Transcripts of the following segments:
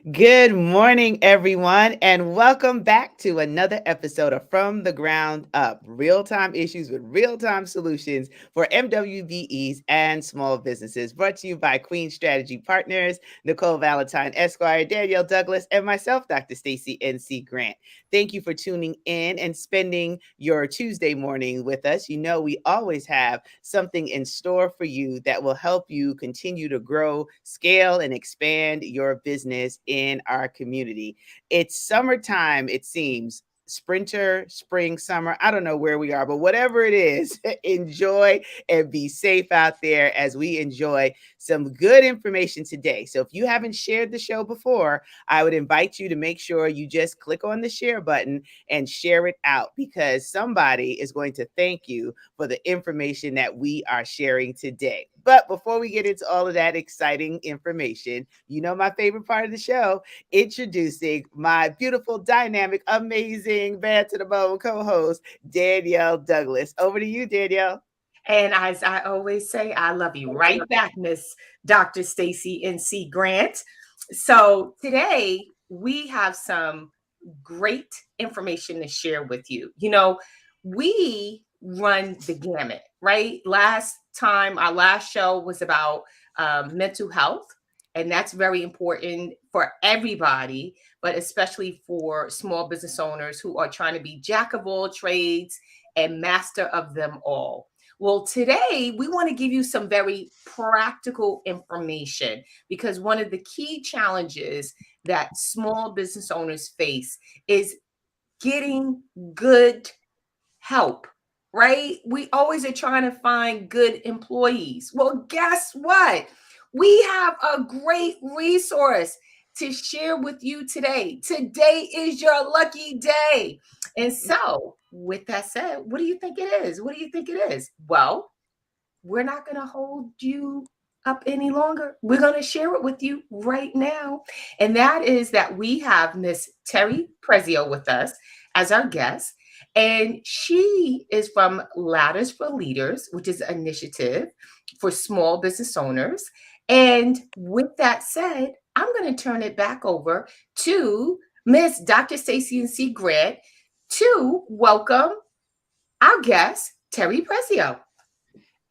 Good morning, everyone, and welcome back to another episode of From the Ground Up, real time issues with real time solutions for MWBEs and small businesses. Brought to you by Queen Strategy Partners, Nicole Valentine Esquire, Danielle Douglas, and myself, Dr. Stacy NC Grant. Thank you for tuning in and spending your Tuesday morning with us. You know, we always have something in store for you that will help you continue to grow, scale, and expand your business in our community. It's summertime, it seems. Sprinter, spring, summer. I don't know where we are, but whatever it is, enjoy and be safe out there as we enjoy some good information today. So if you haven't shared the show before, I would invite you to make sure you just click on the share button and share it out because somebody is going to thank you for the information that we are sharing today. But before we get into all of that exciting information, you know my favorite part of the show, introducing my beautiful, dynamic, amazing, bad to the bone co-host, Danielle Douglas. Over to you, Danielle. And as I always say, I love you right back, Miss Dr. Stacy NC Grant. So today we have some great information to share with you. We run the gamut, right? Last time, our last show was about mental health, and that's very important for everybody, but especially for small business owners who are trying to be jack of all trades and master of them all. Well, today we want to give you some very practical information because one of the key challenges that small business owners face is getting good help, right? We always are trying to find good employees. Well, guess what? We have a great resource to share with you today. Today is your lucky day. And so, with that said, what do you think it is? What do you think it is? Well, we're not going to hold you up any longer. We're going to share it with you right now. And that is that we have Miss Terry Prezio with us as our guest. And she is from Ladders for Leaders, which is an initiative for small business owners. And with that said, I'm going to turn it back over to Miss Dr. Stacey and C. Grant to welcome our guest, Terry Prezio.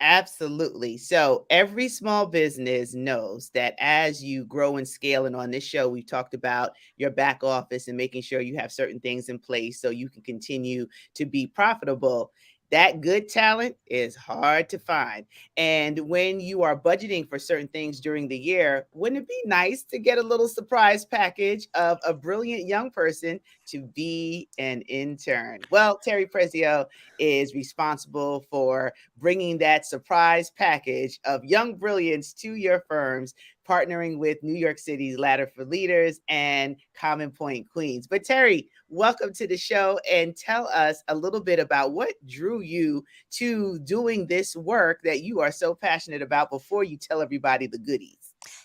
Absolutely. So every small business knows that as you grow and scale, and on this show, we've talked about your back office and making sure you have certain things in place so you can continue to be profitable. That good talent is hard to find. And when you are budgeting for certain things during the year, wouldn't it be nice to get a little surprise package of a brilliant young person to be an intern? Well, Terry Prezio is responsible for bringing that surprise package of young brilliance to your firms, partnering with New York City's Ladder for Leaders and Common Point Queens. But Terry, welcome to the show and tell us a little bit about what drew you to doing this work that you are so passionate about before you tell everybody the goodies.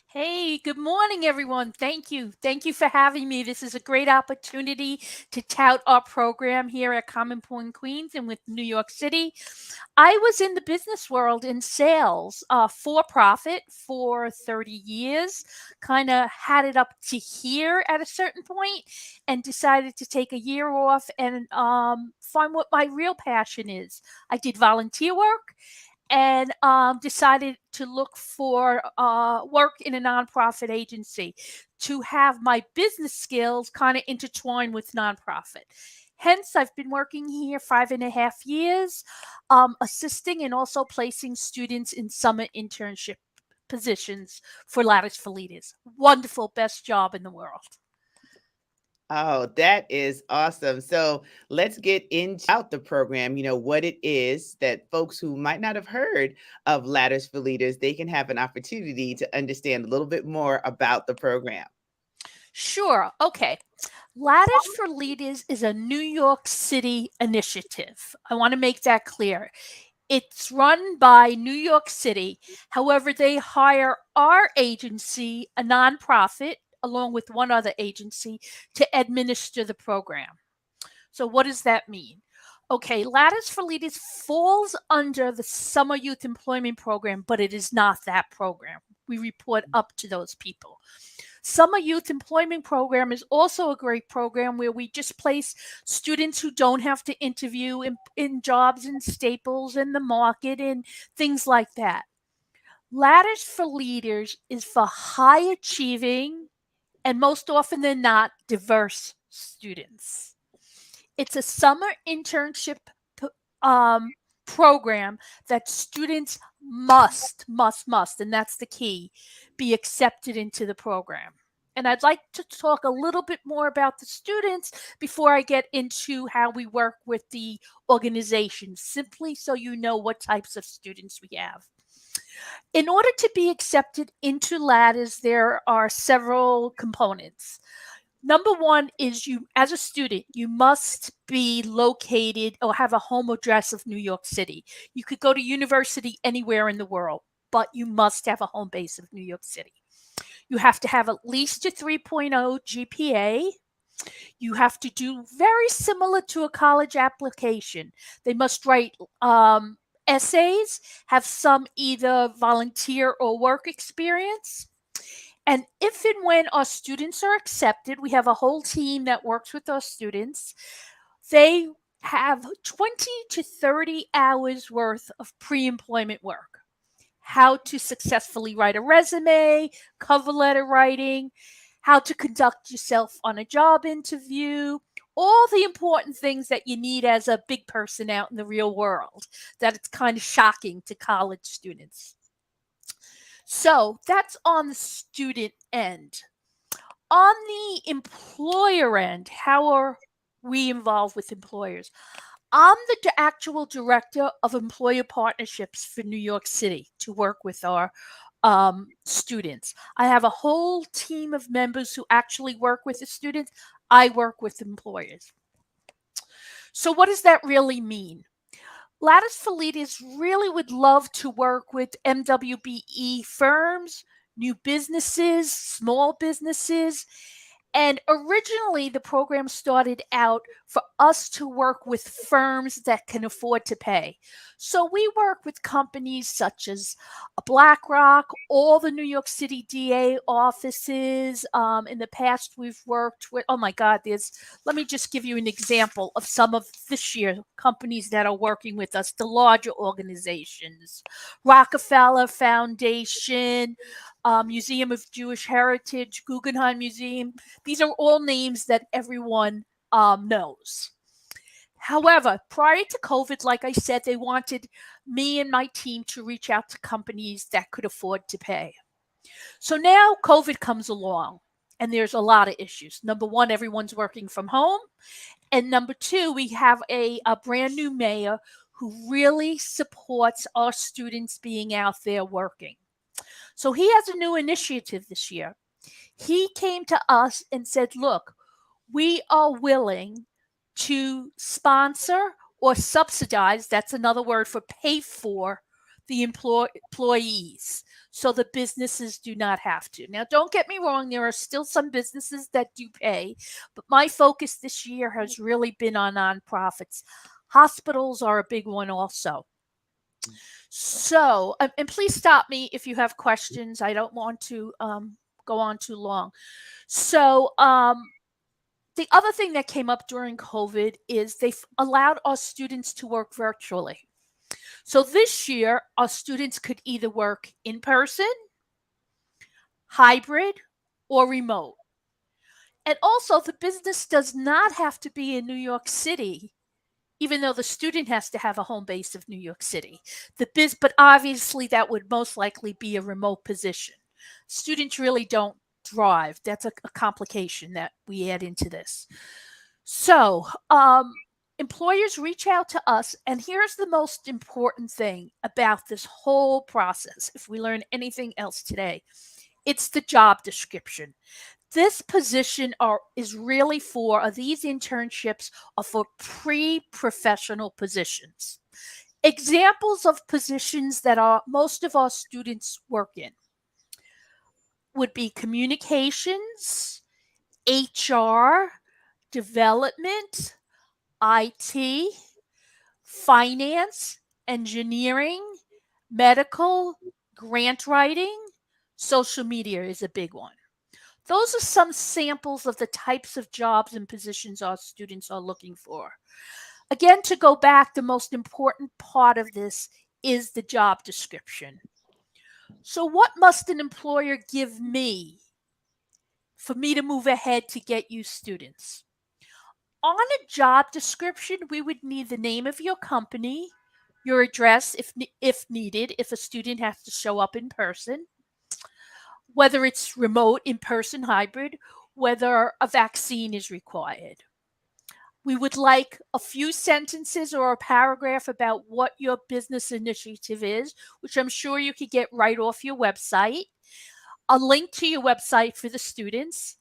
Hey, good morning, everyone. Thank you. Thank you for having me. This is a great opportunity to tout our program here at Common Point Queens and with New York City. I was in the business world in sales, for profit for 30 years, kind of had it up to here at a certain point and decided to take a year off and find what my real passion is. I did volunteer work and decided to look for work in a nonprofit agency to have my business skills kind of intertwined with nonprofit. Hence, I've been working here 5.5 years, assisting and also placing students in summer internship positions for Ladders for Leaders. Wonderful, best job in the world. Oh, that is awesome. So let's get into the program, what it is that folks who might not have heard of Ladders for Leaders, they can have an opportunity to understand a little bit more about the program. Sure. Okay. Ladders for Leaders is a New York City initiative. I want to make that clear. It's run by New York City. However, they hire our agency, a nonprofit, along with one other agency, to administer the program. So, what does that mean? Okay, Ladders for Leaders falls under the Summer Youth Employment Program, but it is not that program. We report up to those people. Summer Youth Employment Program is also a great program where we just place students who don't have to interview in jobs in Staples and the market and things like that. Ladders for Leaders is for high achieving and most often than not, diverse students. It's a summer internship um, program that students must, and that's the key, be accepted into the program. And I'd like to talk a little bit more about the students before I get into how we work with the organization, simply so you know what types of students we have. In order to be accepted into Ladders, there are several components. Number one is you, as a student, you must be located or have a home address of New York City. You could go to university anywhere in the world, but you must have a home base of New York City. You have to have at least a 3.0 GPA. You have to do very similar to a college application. They must write essays, have some either volunteer or work experience. And if and when our students are accepted, we have a whole team that works with our students. They have 20 to 30 hours worth of pre-employment work. How to successfully write a resume, cover letter writing, how to conduct yourself on a job interview, all the important things that you need as a big person out in the real world, that it's kind of shocking to college students. So that's on the student end. On the employer end, how are we involved with employers? I'm the actual director of employer partnerships for New York City to work with our students. I have a whole team of members who actually work with the students. I work with employers. So what does that really mean? Ladders for Leaders really would love to work with MWBE firms, new businesses, small businesses. And originally, the program started out for us to work with firms that can afford to pay. So we work with companies such as BlackRock, all the New York City DA offices. In the past, we've worked with, oh my God, let me just give you an example of some of this year companies that are working with us, the larger organizations, Rockefeller Foundation, Museum of Jewish Heritage, Guggenheim Museum. These are all names that everyone knows. However, prior to COVID, like I said, they wanted me and my team to reach out to companies that could afford to pay. So now COVID comes along and there's a lot of issues. Number one, everyone's working from home. And number two, we have a brand new mayor who really supports our students being out there working. So he has a new initiative this year. He came to us and said, look, we are willing to sponsor or subsidize, that's another word for pay for, the employees so the businesses do not have to. Now, don't get me wrong, there are still some businesses that do pay, but my focus this year has really been on nonprofits. Hospitals are a big one also. So, and please stop me if you have questions. I don't want to go on too long. So, the other thing that came up during COVID is they've allowed our students to work virtually. So this year, our students could either work in person, hybrid, or remote. And also, the business does not have to be in New York City, even though the student has to have a home base of New York City. But obviously, that would most likely be a remote position. Students really don't drive. That's a complication that we add into this. So, employers reach out to us, and here's the most important thing about this whole process. If we learn anything else today, it's the job description. This position is really these internships are for pre-professional positions. Examples of positions that most of our students work in would be communications, HR, development, IT, finance, engineering, medical, grant writing, social media is a big one. Those are some samples of the types of jobs and positions our students are looking for. Again, to go back, the most important part of this is the job description. So, what must an employer give me for me to move ahead to get you students? On a job description, we would need the name of your company, your address if needed, if a student has to show up in person, whether it's remote, in person, hybrid, whether a vaccine is required. We would like a few sentences or a paragraph about what your business initiative is, which I'm sure you could get right off your website, a link to your website for the students,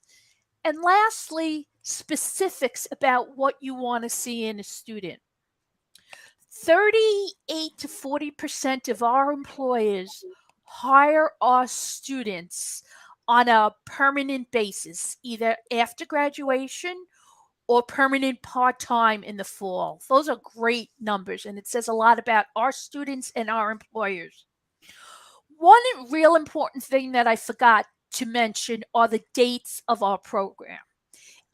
and lastly, specifics about what you want to see in a student. 38 to 40% of our employers hire our students on a permanent basis, either after graduation or permanent part-time in the fall. Those are great numbers, and it says a lot about our students and our employers. One real important thing that I forgot to mention are the dates of our program.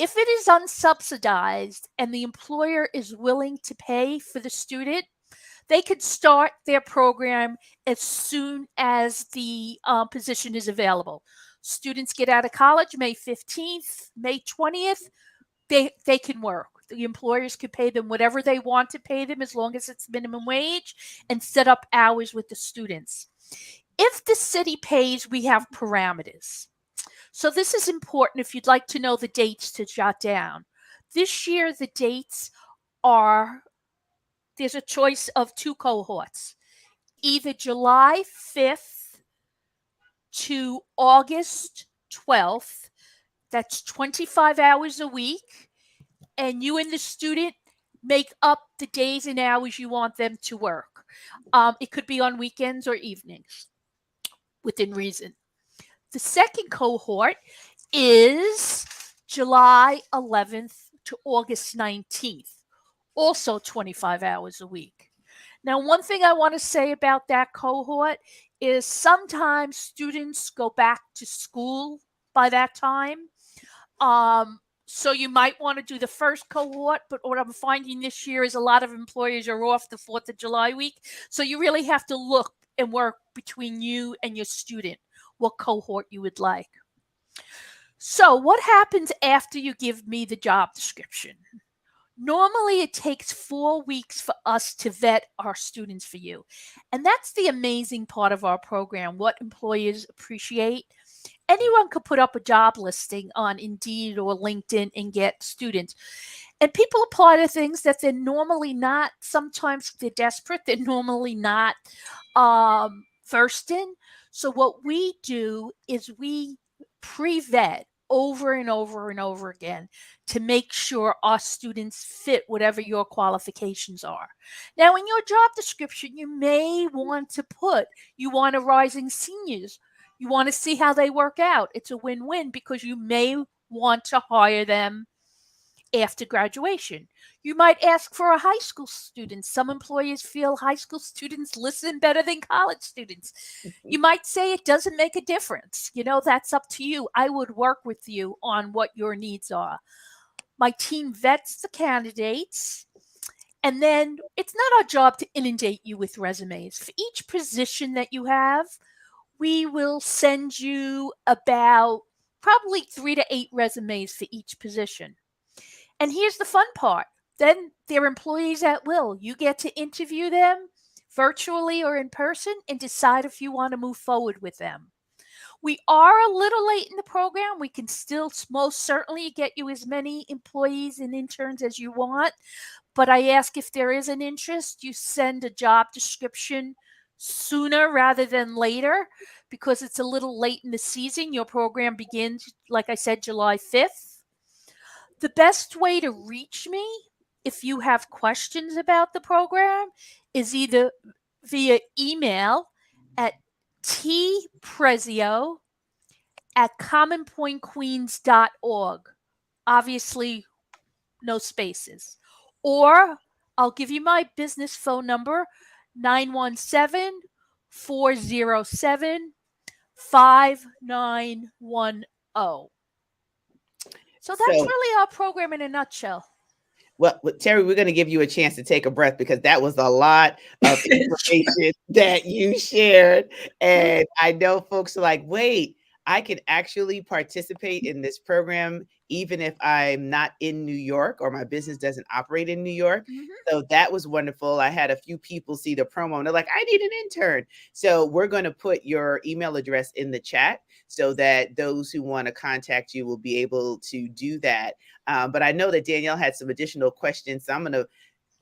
If it is unsubsidized and the employer is willing to pay for the student, they could start their program as soon as the position is available. Students get out of college May 15th, May 20th, they can work. The employers could pay them whatever they want to pay them as long as it's minimum wage and set up hours with the students. If the city pays, we have parameters. So this is important if you'd like to know the dates to jot down. This year, the dates are, there's a choice of two cohorts, either July 5th to August 12th. That's 25 hours a week. And you and the student make up the days and hours you want them to work. It could be on weekends or evenings within reason. The second cohort is July 11th to August 19th, also 25 hours a week. Now, one thing I want to say about that cohort is sometimes students go back to school by that time. So you might want to do the first cohort, but what I'm finding this year is a lot of employers are off the 4th of July week. So you really have to look and work between you and your student what cohort you would like. So what happens after you give me the job description? Normally, it takes 4 weeks for us to vet our students for you. And that's the amazing part of our program, what employers appreciate. Anyone could put up a job listing on Indeed or LinkedIn and get students. And people apply to things that they're normally not. Sometimes they're desperate. They're normally not versed in. So what we do is we pre-vet over and over and over again to make sure our students fit whatever your qualifications are. Now, in your job description, you may want to put you want a rising seniors. You want to see how they work out. It's a win-win because you may want to hire them after graduation. You might ask for a high school student. Some employers feel high school students listen better than college students. You might say it doesn't make a difference. That's up to you. I would work with you on what your needs are. My team vets the candidates. And then it's not our job to inundate you with resumes. For each position that you have, we will send you about probably 3 to 8 resumes for each position. And here's the fun part. Then they're employees at will. You get to interview them virtually or in person and decide if you want to move forward with them. We are a little late in the program. We can still most certainly get you as many employees and interns as you want. But I ask if there is an interest, you send a job description sooner rather than later because it's a little late in the season. Your program begins, like I said, July 5th. The best way to reach me if you have questions about the program is either via email at tprezio@commonpointqueens.org. Obviously, no spaces. Or I'll give you my business phone number, 917-407-5910. So that's So, really our program in a nutshell. well, Terry, we're going to give you a chance to take a breath because that was a lot of information that you shared. And I know folks are like, wait, I can actually participate in this program even if I'm not in New York or my business doesn't operate in New York. Mhm. So that was wonderful. I had a few people see the promo and they're like, I need an intern. So we're going to put your email address in the chat so that those who want to contact you will be able to do that. But I know that Danielle had some additional questions. So I'm going to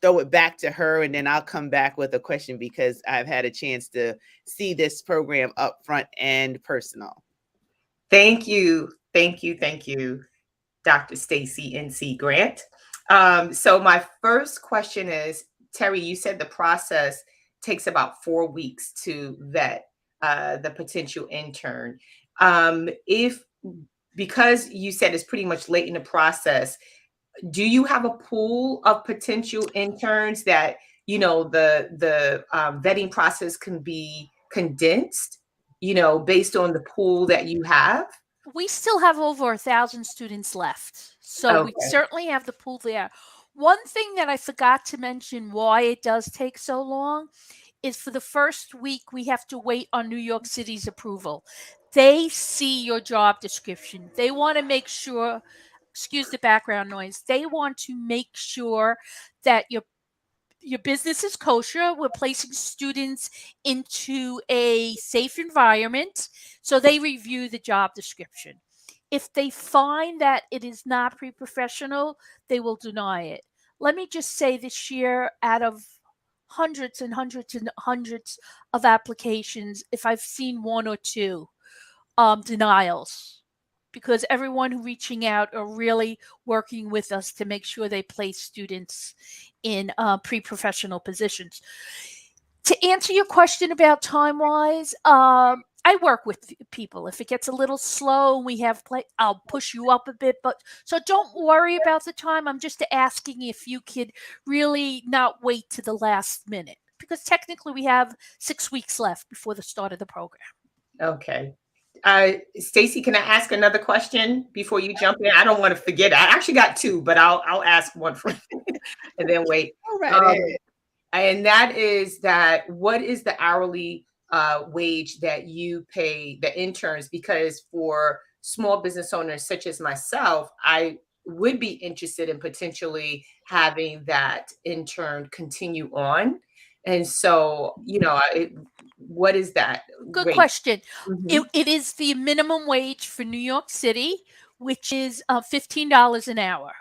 throw it back to her and then I'll come back with a question because I've had a chance to see this program up front and personal. Thank you. Thank you. Thank you, Dr. Stacy NC Grant. So my first question is, Terry, you said the process takes about 4 weeks to vet the potential intern. If because you said it's pretty much late in the process, do you have a pool of potential interns that the vetting process can be condensed, based on the pool that you have? We still have over 1,000 students left. So we Okay. certainly have the pool there. One thing that I forgot to mention why it does take so long is for the first week, we have to wait on New York City's approval. They see your job description. They want to make sure, excuse the background noise, they want to make sure that your business is kosher. We're placing students into a safe environment. So they review the job description. If they find that it is not pre-professional, they will deny it. Let me just say this year, out of hundreds and hundreds and hundreds of applications, if I've seen one or two denials, because everyone who reaching out are really working with us to make sure they place students in pre-professional positions. To answer your question about time wise, I work with people. If it gets a little slow, we have play. I'll push you up a bit, but so don't worry about the time. I'm just asking if you could really not wait to the last minute because technically we have 6 weeks left before the start of the program. Okay. Stacy, can I ask another question before you jump in? I don't want to forget. I actually got two, but I'll ask one for and then wait. All right. Um, and that is that what is the hourly wage that you pay the interns? Because for small business owners such as myself, I would be interested in potentially having that intern continue on. And so, what is that Good rate? question. Mhm. It is the minimum wage for New York City, which is $15 an hour.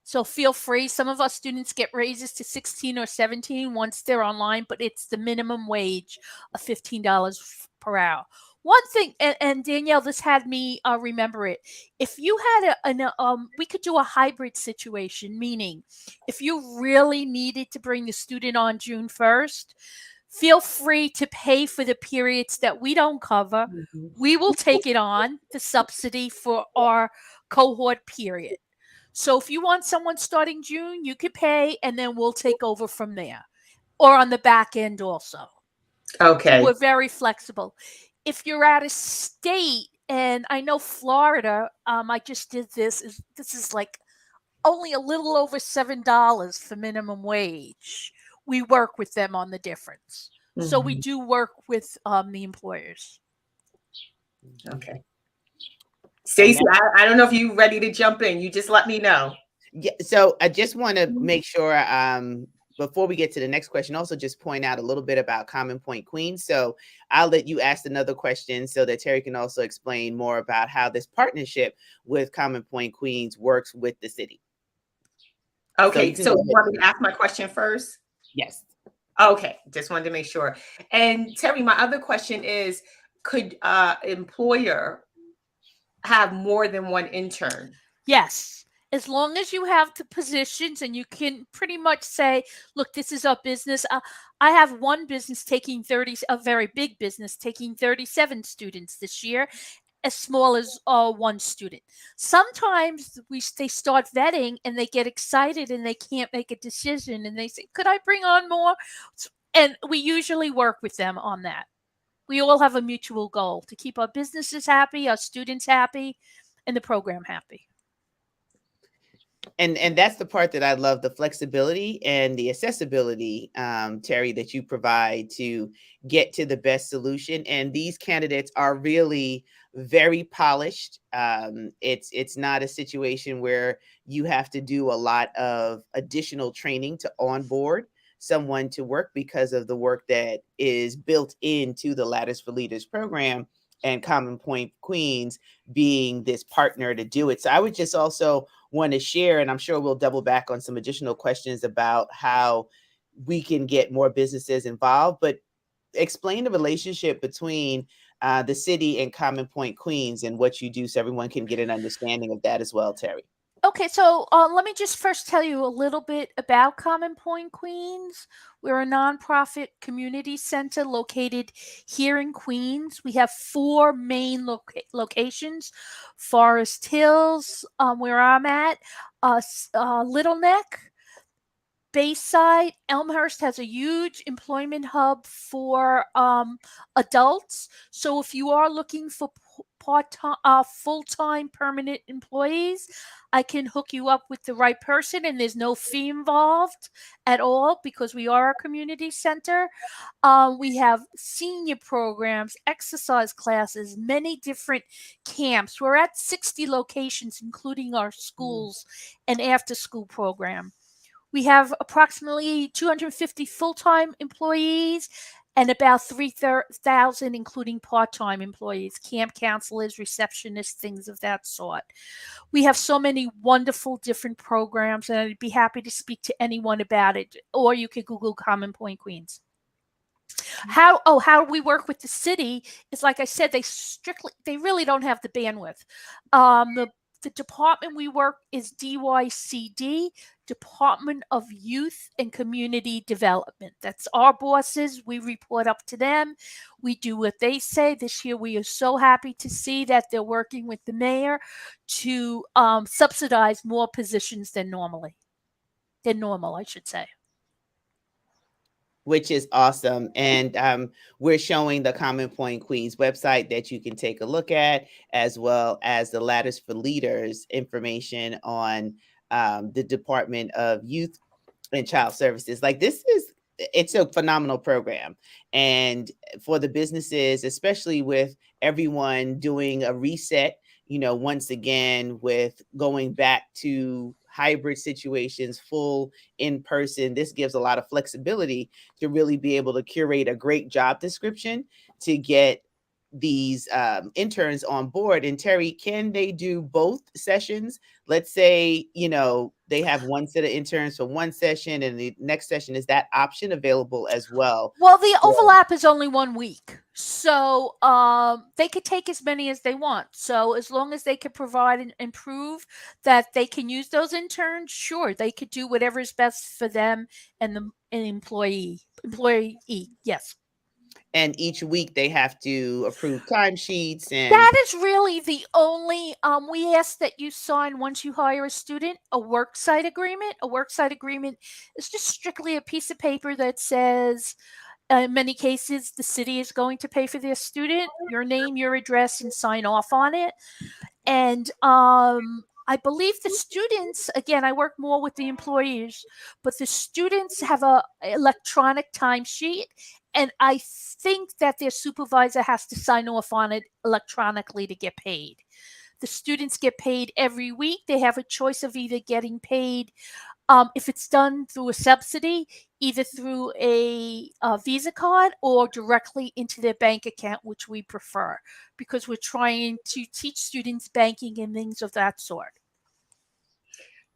So feel free. Some of our students get raises to 16 or 17 once they're online, but it's the minimum wage of $15 per hour. One thing, and Danielle, this had me remember it. If you had we could do a hybrid situation, meaning if you really needed to bring the student on June 1st, feel free to pay for the periods that we don't cover. Mhm. We will take it on, the subsidy for our cohort period. So if you want someone starting June, you could pay and then we'll take over from there or on the back end also. So Okay. we're very flexible. If you're out of state, and I know Florida, I just did this is like only a little over $7 for minimum wage. We work with them on the difference. So we Mhm. do work with the employers. Okay. And Stacy, I don't know if you're ready to jump in. You just let me know. yeah, so I just want to make sure before we get to the next question, also just point out a little bit about Common Point Queens. So I'll let you ask another question so that Terry can also explain more about how this partnership with Common Point Queens works with the city. So Okay, you can so go you ahead. want me to ask my question first? Yes. Okay, just wanted to make sure. And Terry, my other question is, could employer have more than one intern? Yes. As long as you have the positions and you can pretty much say, look, this is our business. I have one business taking 30, a very big business taking 37 students this year, as small as one student. Sometimes they start vetting and they get excited and they can't make a decision and they say, could I bring on more? And we usually work with them on that. We all have a mutual goal to keep our businesses happy, our students happy, and the program happy. And that's the part that I love, the flexibility and the accessibility, Terry, that you provide to get to the best solution. And these candidates are really very polished. It's not a situation where you have to do a lot of additional training to onboard someone to work, because of the work that is built into the Ladders for Leaders program, and Common Point Queens being this partner to do it. So I would just also want to share, and I'm sure we'll double back on some additional questions about how we can get more businesses involved, but explain the relationship between the city and Common Point Queens and what you do, so everyone can get an understanding of that as well, Terry. Okay, so let me just first tell you a little bit about Common Point Queens. We're a nonprofit community center located here in Queens. We have four main locations: Forest Hills, where I'm at, Little Neck, Bayside. Elmhurst has a huge employment hub for adults. So if you are looking for part-time, full-time permanent employees, I can hook you up with the right person, and there's no fee involved at all because we are a community center. We have senior programs, exercise classes, many different camps. We're at 60 locations, including our schools and after-school program. We have approximately 250 full-time employees and about 3,000 including part-time employees, camp counselors, receptionists, things of that sort. We have so many wonderful different programs, and I'd be happy to speak to anyone about it, or you could Google Common Point Queens. How we work with the city is, like I said, they really don't have the bandwidth. The department we work is DYCD, Department of Youth and Community Development. That's our bosses. We report up to them. We do what they say. This year, we are so happy to see that they're working with the mayor to subsidize more positions than normal, I should say. Which is awesome. And we're showing the Common Point Queens website that you can take a look at, as well as the Ladders for Leaders information on the Department of Youth and Child Services. Like, it's a phenomenal program. And for the businesses, especially with everyone doing a reset, once again, with going back to hybrid situations, full in person, this gives a lot of flexibility to really be able to curate a great job description to get these interns on board. And Terry, can they do both sessions? Let's say, they have one set of interns for one session, and the next session, is that option available as well? Well, the overlap is only 1 week. So they could take as many as they want. So as long as they can provide and prove that they can use those interns, sure, they could do whatever is best for them and the employee. Yes. And each week they have to approve timesheets. And that is really the only we ask that you sign, once you hire a student, a worksite agreement. A worksite agreement is just strictly a piece of paper that says, in many cases, the city is going to pay for their student, your name, your address, and sign off on it. And I believe the students, again, I work more with the employees, but the students have a electronic timesheet, and I think that their supervisor has to sign off on it electronically to get paid. The students get paid every week. They have a choice of either getting paid, if it's done through a subsidy, either through a Visa card or directly into their bank account, which we prefer, because we're trying to teach students banking and things of that sort.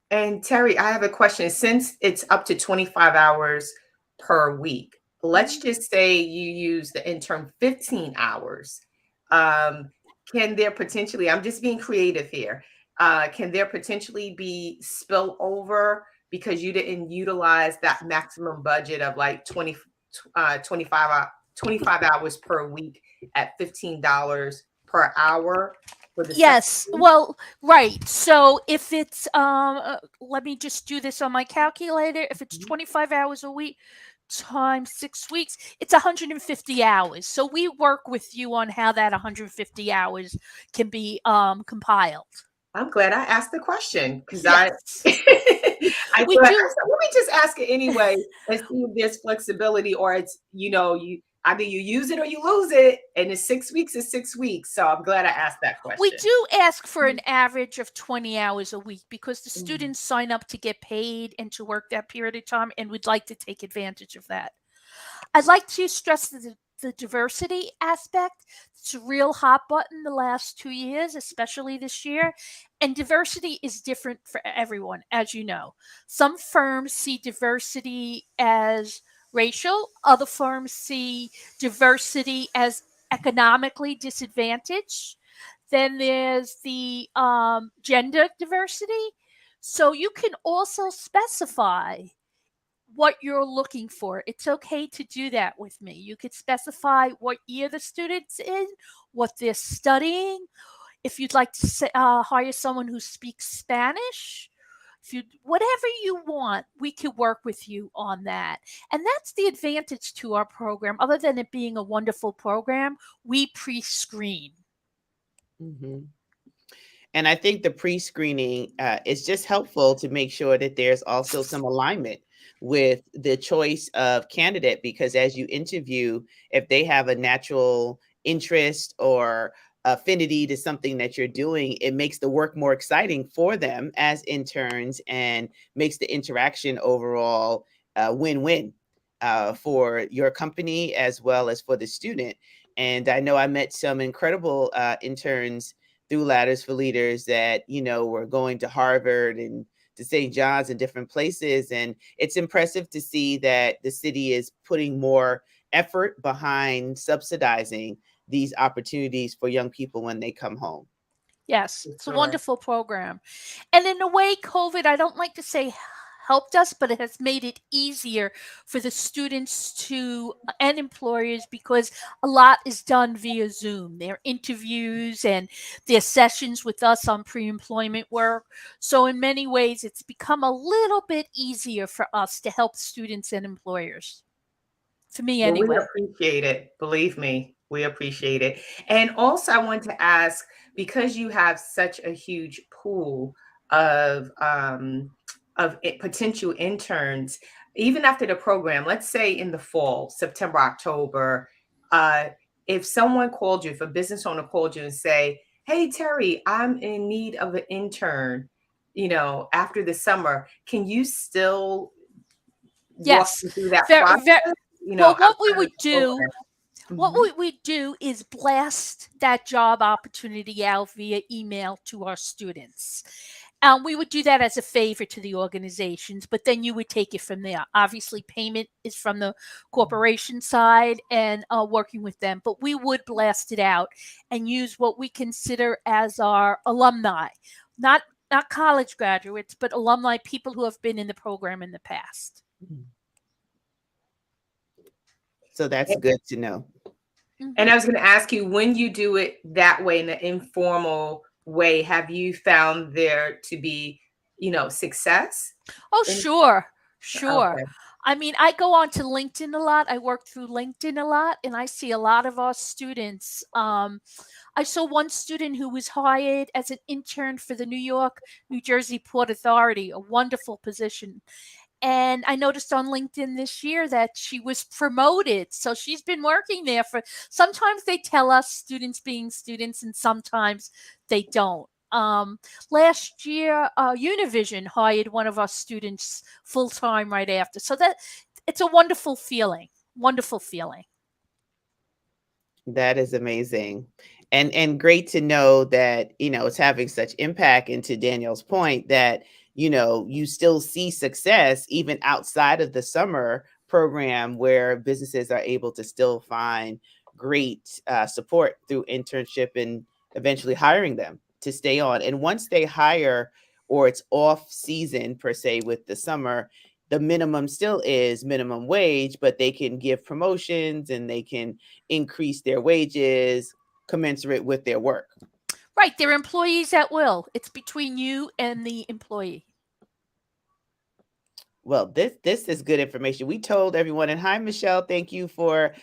And Terry, I have a question. Since it's up to 25 hours per week, let's just say you use the intern 15 hours. Can there potentially, I'm just being creative here, can there potentially be spillover because you didn't utilize that maximum budget of like 25 hours per week at $15 per hour? Yes, well, right. So if it's let me just do this on my calculator. If it's 25 hours a week times 6 weeks, it's 150 hours. So we work with you on how that 150 hours can be compiled. I'm glad I asked the question, because yes. I We thought, I do said, let me just ask it anyway and see if there's flexibility, or it's, you either you use it or you lose it, and it's 6 weeks is 6 weeks. So I'm glad I asked that we question. do ask for an average of 20 hours a week because the Mm. students sign up to get paid and to work that period of time, and we'd like to take advantage of that. I'd like to stress the diversity aspect. It's a real hot button the last 2 years, especially this year. And diversity is different for everyone, as you know. Some firms see diversity as racial, other firms see diversity as economically disadvantaged. Then there's the gender diversity. So you can also specify what you're looking for. It's okay to do that with me. You could specify what year the student's in, what they're studying. If you'd like to hire someone who speaks Spanish, if you whatever you want, we could work with you on that. And that's the advantage to our program. Other than it being a wonderful program, we pre-screen. Mhm. And I think the pre-screening is just helpful to make sure that there's also some alignment with the choice of candidate, because as you interview, if they have a natural interest or affinity to something that you're doing, it makes the work more exciting for them as interns and makes the interaction overall win-win for your company as well as for the student. And I know I met some incredible interns through Ladders for Leaders that, were going to Harvard and to St. John's and different places. And it's impressive to see that the city is putting more effort behind subsidizing these opportunities for young people when they come home. Yes, For it's a sure. wonderful program. And in a way, COVID, I don't like to say helped us, but it has made it easier for the students to and employers because a lot is done via Zoom. Their interviews and their sessions with us on pre-employment work. So in many ways, it's become a little bit easier for us to help students and employers. For me, Well, we anyway. appreciate it. Believe me, we appreciate it. And also, I want to ask, because you have such a huge pool of potential interns, even after the program, let's say in the fall, September, October, uh, if someone called you, if a business owner called you and say, "Hey, Terry, I'm in need of an intern," after the summer, can you still walk Yes. them through that Very, process? very, well, I'm what we kind would of do open. what Mhm. we do is blast that job opportunity out via email to our students. We would do that as a favor to the organizations, but then you would take it from there. Obviously, payment is from the corporation side and working with them, but we would blast it out and use what we consider as our alumni, not not college graduates, but alumni, people who have been in the program in the past. Mhm. So that's good to know. And Mhm. I was going to ask you, when you do it that way, in an informal way, have you found there to be, success? Oh, In, sure, sure. okay. I mean, I go on to LinkedIn a lot. I work through LinkedIn a lot, and I see a lot of our students. I saw one student who was hired as an intern for the New York, New Jersey Port Authority, a wonderful position. And I noticed on LinkedIn this year that she was promoted. So she's been working there for sometimes they tell us students being students, and sometimes they don't. Last year, Univision hired one of our students full time right after. So that it's a wonderful feeling. Wonderful feeling. That is amazing. And great to know that, it's having such impact, and to Danielle's point that, you still see success even outside of the summer program where businesses are able to still find great support through internship and eventually hiring them to stay on. And once they hire, or it's off season per se with the summer, the minimum still is minimum wage, but they can give promotions and they can increase their wages commensurate with their work. Right. They're employees at will. It's between you and the employee. Well, this is good information. We told everyone, and hi, Michelle. Thank you for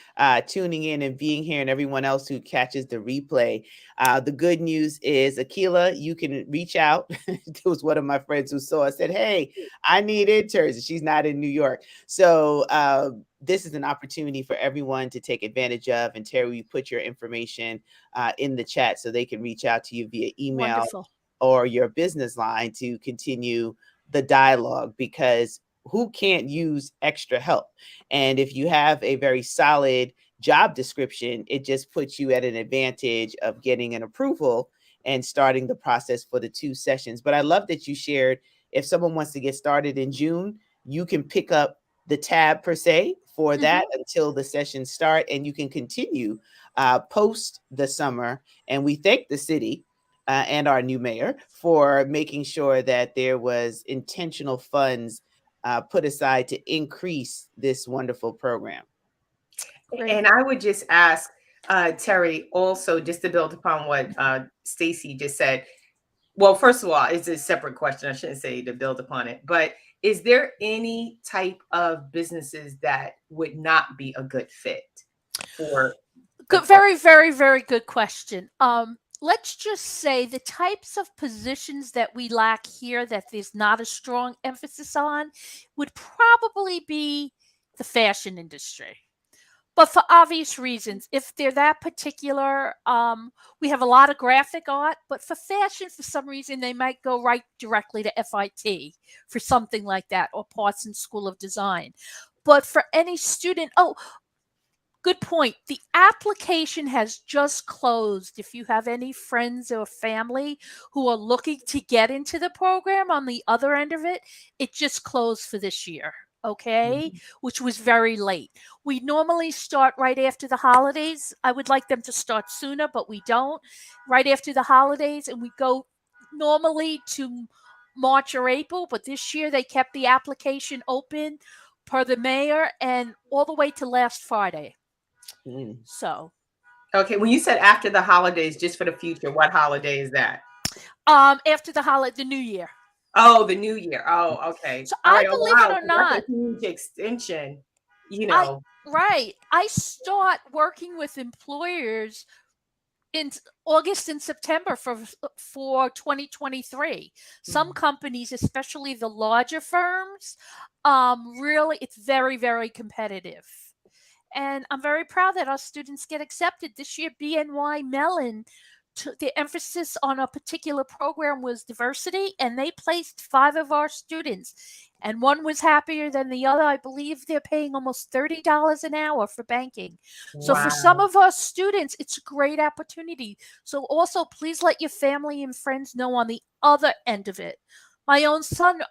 tuning in and being here, and everyone else who catches the replay. The good news is, Akila, you can reach out. It was one of my friends who saw. I said, "Hey, I need interns." And she's not in New York, so this is an opportunity for everyone to take advantage of. And Terry, we put your information in the chat so they can reach out to you via email Wonderful. or your business line to continue the dialogue, because who can't use extra help? And if you have a very solid job description, it just puts you at an advantage of getting an approval and starting the process for the 2 sessions. But I love that you shared, if someone wants to get started in June, you can pick up the tab per se for Hmm. that until the sessions start, and you can continue post the summer. And we thank the city and our new mayor for making sure that there was intentional funds put aside to increase this wonderful program. Great. And I would just ask Terry also, just to build upon what Stacy just said. Well, first of all, it's a separate question. I shouldn't say to build upon it, but is there any type of businesses that would not be a good fit for the Good, program? very, very, very good question. Let's just say the types of positions that we lack here that there's not a strong emphasis on would probably be the fashion industry. But for obvious reasons, if they're that particular, we have a lot of graphic art, but for fashion, for some reason, they might go right directly to FIT for something like that, or Parsons School of Design. But for any student, oh, good point. The application has just closed. If you have any friends or family who are looking to get into the program on the other end of it, it just closed for this year. Okay, which was very late. We normally start right after the holidays. I would like them to start sooner, but we don't. Right after the holidays, and we go normally to March or April, but this year they kept the application open per the mayor and all the way to last Friday. Mm. So, Okay, when you said after the holidays, just for the future, what holiday is that? after the holiday, the New Year. Oh, the new year. Oh, okay. So All I right. Oh, believe it wow. or So that's not, a huge extension, you I know. right. I start working with employers in August and September for 2023. Some Mhm. companies, especially the larger firms, really it's very very competitive. And I'm very proud that our students get accepted this year. BNY Mellon, the emphasis on a particular program was diversity, and they placed 5 of our students, and one was happier than the other. I believe they're paying almost $30 an hour for banking. So for some Wow. of our students, it's a great opportunity. So also, please let your family and friends know on the other end of it. My own son,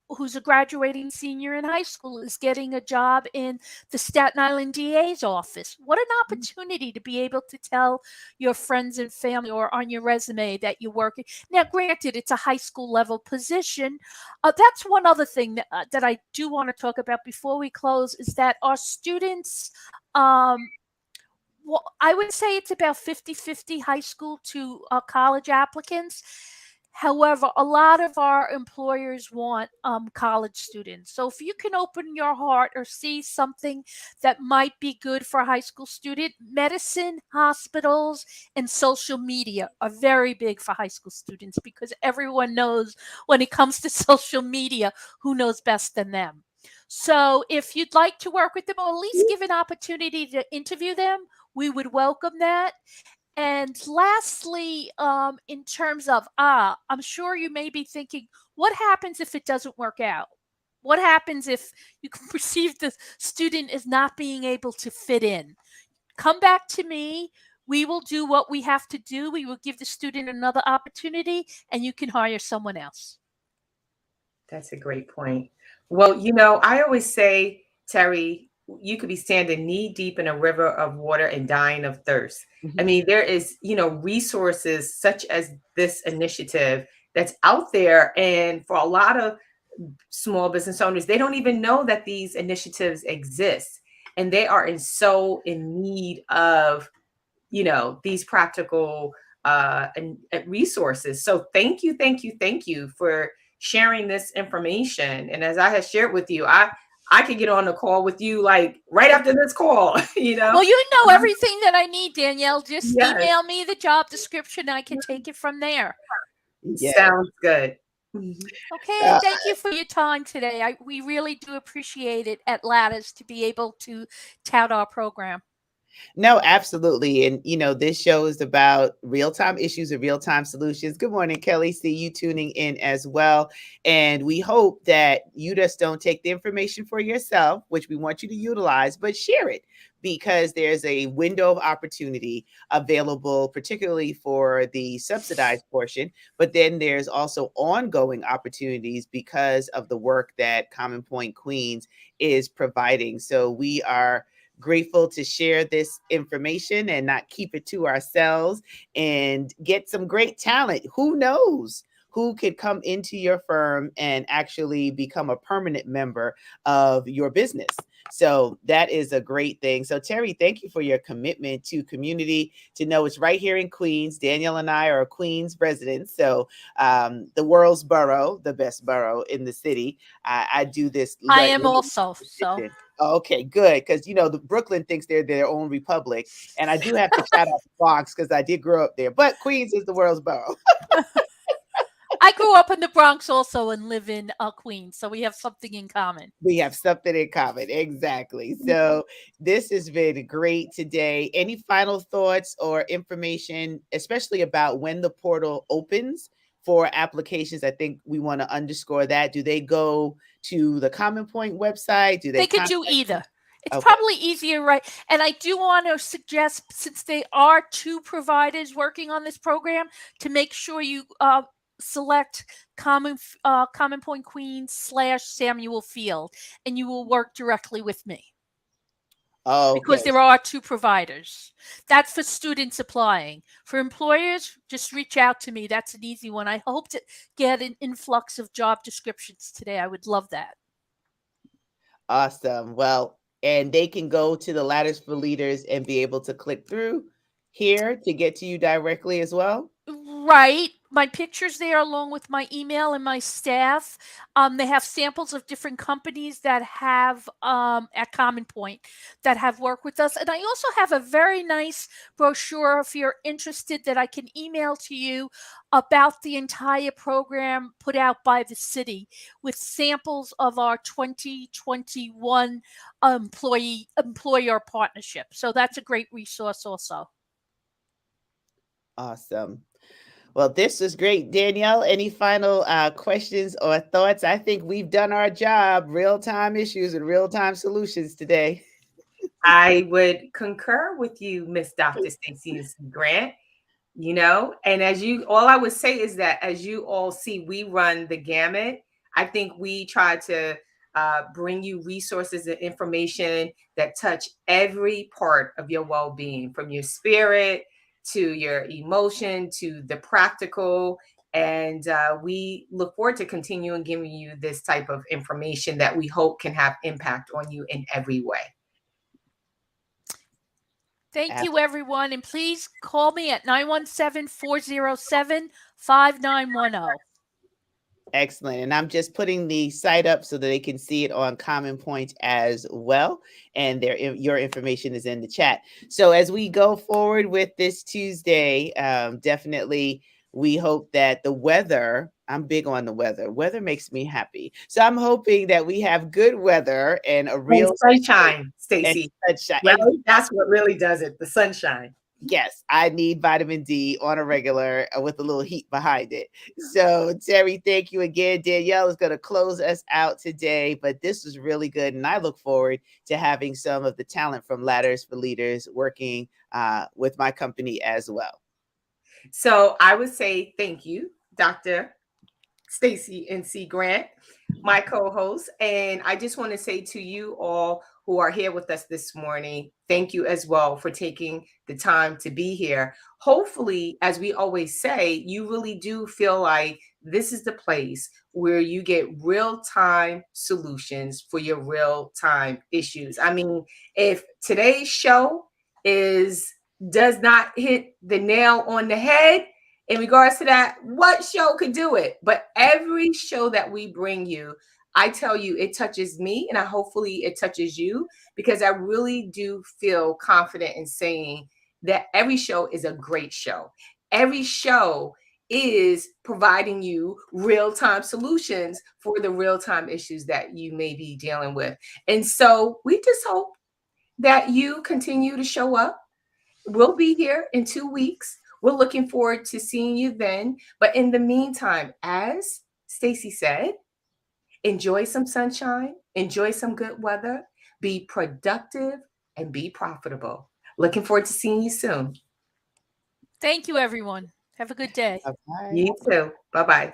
who's a graduating senior in high school, is getting a job in the Staten Island DA's office. What an opportunity to be able to tell your friends and family or on your resume that you're working. Now, granted, it's a high school level position. That's one other thing that I do want to talk about before we close is that our students, well, I would say it's about 50-50 high school to college applicants. However, a lot of our employers want college students. So if you can open your heart or see something that might be good for a high school student, medicine, hospitals, and social media are very big for high school students because everyone knows when it comes to social media, who knows best than them. So if you'd like to work with them or at least give an opportunity to interview them, we would welcome that. And lastly, in terms of, I'm sure you may be thinking, what happens if it doesn't work out? What happens if you can perceive the student as not being able to fit in? Come back to me. We will do what we have to do. We will give the student another opportunity and you can hire someone else. That's a great point. Well, I always say, Terry, you could be standing knee deep in a river of water and dying of thirst. I Mhm. mean, there is, resources such as this initiative that's out there. And for a lot of small business owners, they don't even know that these initiatives exist. And they are in need of, these practical resources. So thank you, thank you, thank you for sharing this information. And as I had shared with you, I could get on a call with you like right after this call, you know? Well, you know everything that I need, Danielle. Just Yes, email me the job description. I can take it from there. Yes. sounds good. Mhm. Okay, and thank you for your time today. We really do appreciate it at Ladders to be able to tout our program. No, absolutely. And, this show is about real time issues and real time solutions. Good morning, Kelly. See you tuning in as well. And we hope that you just don't take the information for yourself, which we want you to utilize, but share it because there's a window of opportunity available, particularly for the subsidized portion. But then there's also ongoing opportunities because of the work that Common Point Queens is providing. So we are grateful to share this information and not keep it to ourselves and get some great talent. Who knows? Who could come into your firm and actually become a permanent member of your business? So that is a great thing. So, Terry, thank you for your commitment to community, to know it's right here in Queens. Danielle and I are Queens residents. So, the world's borough, the best borough in the city. I do this. I am also. So Okay, good. Because the Brooklyn thinks they're their own republic, and I do have to shout out the Bronx because I did grow up there. But Queens is the world's borough. I grew up in the Bronx also and live in Queens, so we have something in common. We have something in common, exactly. So this has been great today. Any final thoughts or information, especially about when the portal opens for applications? I think we want to underscore that. Do they go to the Common Point website? Do They they could contact? do either. It's Okay. probably easier, right? And I do want to suggest, since they are two providers working on this program, to make sure you select Common Point Queens / Samuel Field, and you will work directly with me because Okay. there are two providers. That's for students applying. For employers, just reach out to me. That's an easy one. I hope to get an influx of job descriptions today. I would love that. Awesome. Well, and they can go to the Ladders for Leaders and be able to click through here to get to you directly as well. Right. My picture's there along with my email and my staff. They have samples of different companies that have at Common Point that have worked with us. And I also have a very nice brochure if you're interested that I can email to you about the entire program put out by the city with samples of our 2021 employer partnership. So that's a great resource also. Awesome. Well, this was great. Danielle, any final questions or thoughts? I think we've done our job, real time issues and real time solutions today. I would concur with you, Miss Dr. Stacey Grant. And all I would say is that as you all see, we run the gamut. I think we try to bring you resources and information that touch every part of your well-being, from your spirit to your emotion to the practical. And we look forward to continuing giving you this type of information that we hope can have impact on you in every way. Thank you, everyone. And please call me at 917-407-5910. Excellent. And I'm just putting the site up so that they can see it on Common Point as well. And your information is in the chat. So as we go forward with this Tuesday, definitely we hope that the weather, I'm big on the weather. Weather makes me happy. So I'm hoping that we have good weather and a real sunshine, Stacey. Sunshine. Well, that's what really does it, the sunshine. Yes, I need vitamin D on a regular with a little heat behind it. So, Terry, thank you again. Danielle is going to close us out today, but this was really good. And I look forward to having some of the talent from Ladders for Leaders working with my company as well. So I would say thank you, Dr. Stacey NC Grant, my co-host. And I just want to say to you all who are here with us this morning, thank you as well for taking the time to be here. Hopefully, as we always say, you really do feel like this is the place where you get real-time solutions for your real-time issues. I mean, if today's show does not hit the nail on the head, in regards to that, what show could do it? But every show that we bring you, I tell you, it touches me, and hopefully it touches you, because I really do feel confident in saying that every show is a great show. Every show is providing you real-time solutions for the real-time issues that you may be dealing with. And so we just hope that you continue to show up. We'll be here in 2 weeks. We're looking forward to seeing you then. But in the meantime, as Stacy said, enjoy some sunshine, enjoy some good weather, be productive, and be profitable. Looking forward to seeing you soon. Thank you, everyone. Have a good day. Bye-bye. You too. Bye bye.